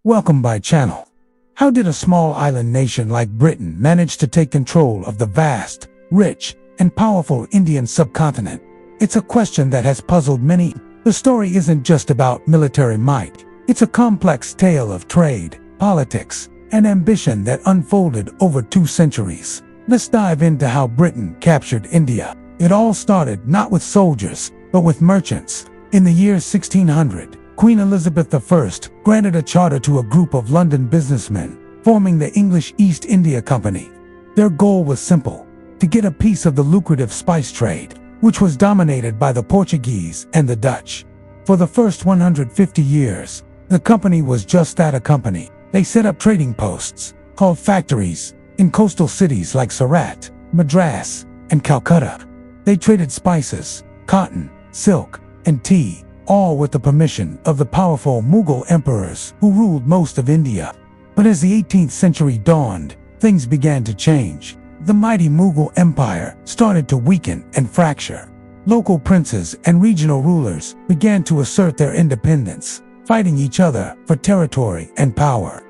Welcome by channel. How did a small island nation like Britain manage to take control of the vast, rich, and powerful Indian subcontinent? It's a question that has puzzled many. The story isn't just about military might. It's a complex tale of trade, politics, and ambition that unfolded over 2 centuries. Let's dive into how Britain captured India. It all started not with soldiers, but with merchants. In the year 1600, Queen Elizabeth I granted a charter to a group of London businessmen, forming the English East India Company. Their goal was simple: to get a piece of the lucrative spice trade, which was dominated by the Portuguese and the Dutch. For the first 150 years, the company was just that, a company. They set up trading posts, called factories, in coastal cities like Surat, Madras, and Calcutta. They traded spices, cotton, silk, and tea, all with the permission of the powerful Mughal emperors who ruled most of India. But as the 18th century dawned, things began to change. The mighty Mughal Empire started to weaken and fracture. Local princes and regional rulers began to assert their independence, fighting each other for territory and power.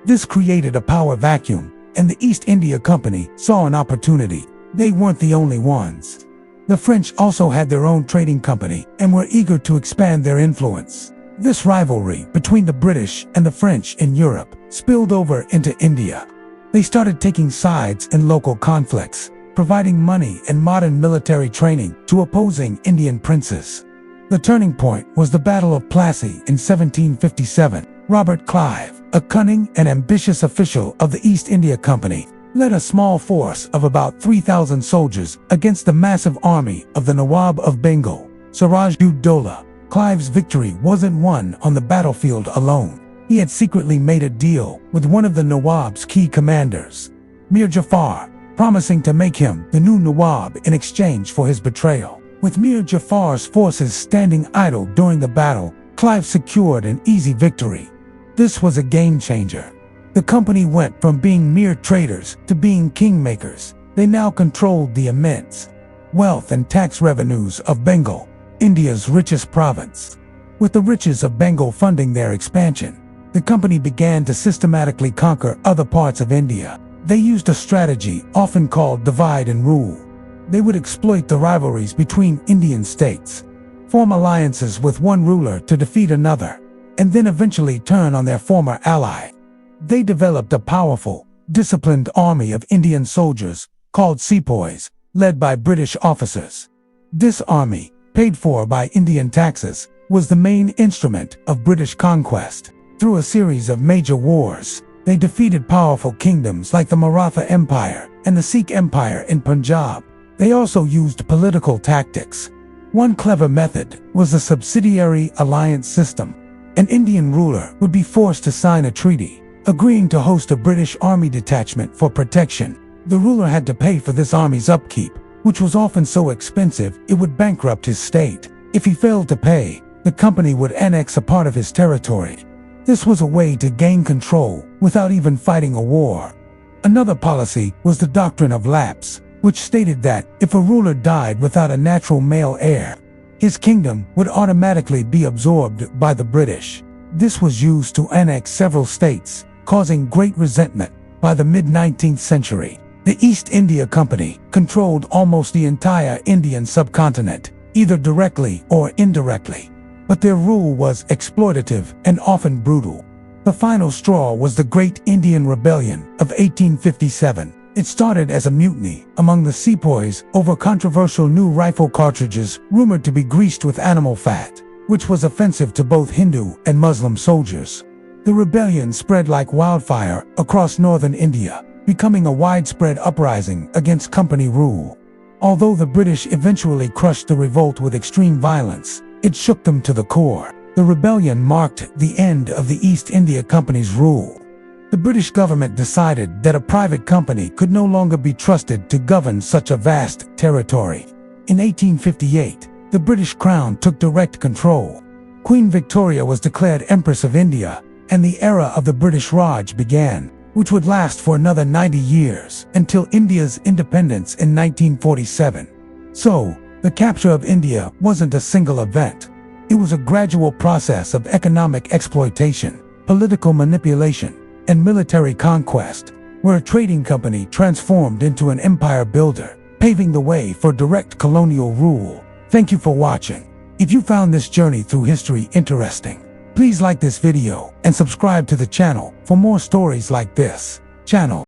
This created a power vacuum, and the East India Company saw an opportunity. They weren't the only ones. The French also had their own trading company and were eager to expand their influence. This rivalry between the British and the French in Europe spilled over into India. They started taking sides in local conflicts, providing money and modern military training to opposing Indian princes. The turning point was the Battle of Plassey in 1757. Robert Clive, a cunning and ambitious official of the East India Company, led a small force of about 3,000 soldiers against the massive army of the Nawab of Bengal, Siraj-ud-Dowlah. Clive's victory wasn't won on the battlefield alone. He had secretly made a deal with one of the Nawab's key commanders, Mir Jafar, promising to make him the new Nawab in exchange for his betrayal. With Mir Jafar's forces standing idle during the battle, Clive secured an easy victory. This was a game changer. The company went from being mere traders to being kingmakers. They now controlled the immense wealth and tax revenues of Bengal, India's richest province. With the riches of Bengal funding their expansion, the company began to systematically conquer other parts of India. They used a strategy often called divide and rule. They would exploit the rivalries between Indian states, form alliances with one ruler to defeat another, and then eventually turn on their former ally. They developed a powerful, disciplined army of Indian soldiers called sepoys, led by British officers. This army, paid for by Indian taxes, was the main instrument of British conquest. Through a series of major wars, they defeated powerful kingdoms like the Maratha Empire and the Sikh Empire in Punjab. They also used political tactics. One clever method was the subsidiary alliance system. An Indian ruler would be forced to sign a treaty, agreeing to host a British army detachment for protection. The ruler had to pay for this army's upkeep, which was often so expensive it would bankrupt his state. If he failed to pay, the company would annex a part of his territory. This was a way to gain control without even fighting a war. Another policy was the doctrine of lapse, which stated that if a ruler died without a natural male heir, his kingdom would automatically be absorbed by the British. This was used to annex several states, causing great resentment. By the mid-19th century, the East India Company controlled almost the entire Indian subcontinent, either directly or indirectly. But their rule was exploitative and often brutal. The final straw was the Great Indian Rebellion of 1857. It started as a mutiny among the sepoys over controversial new rifle cartridges rumored to be greased with animal fat, which was offensive to both Hindu and Muslim soldiers. The rebellion spread like wildfire across northern India, becoming a widespread uprising against company rule. Although the British eventually crushed the revolt with extreme violence, it shook them to the core. The rebellion marked the end of the East India Company's rule. The British government decided that a private company could no longer be trusted to govern such a vast territory. In 1858, the British Crown took direct control. Queen Victoria was declared Empress of India, and the era of the British Raj began, which would last for another 90 years until India's independence in 1947. So, the capture of India wasn't a single event. It was a gradual process of economic exploitation. political manipulation, and military conquest, where a trading company transformed into an empire builder, paving the way for direct colonial rule. Thank you for watching. If you found this journey through history interesting, please like this video and subscribe to the channel for more stories like this channel.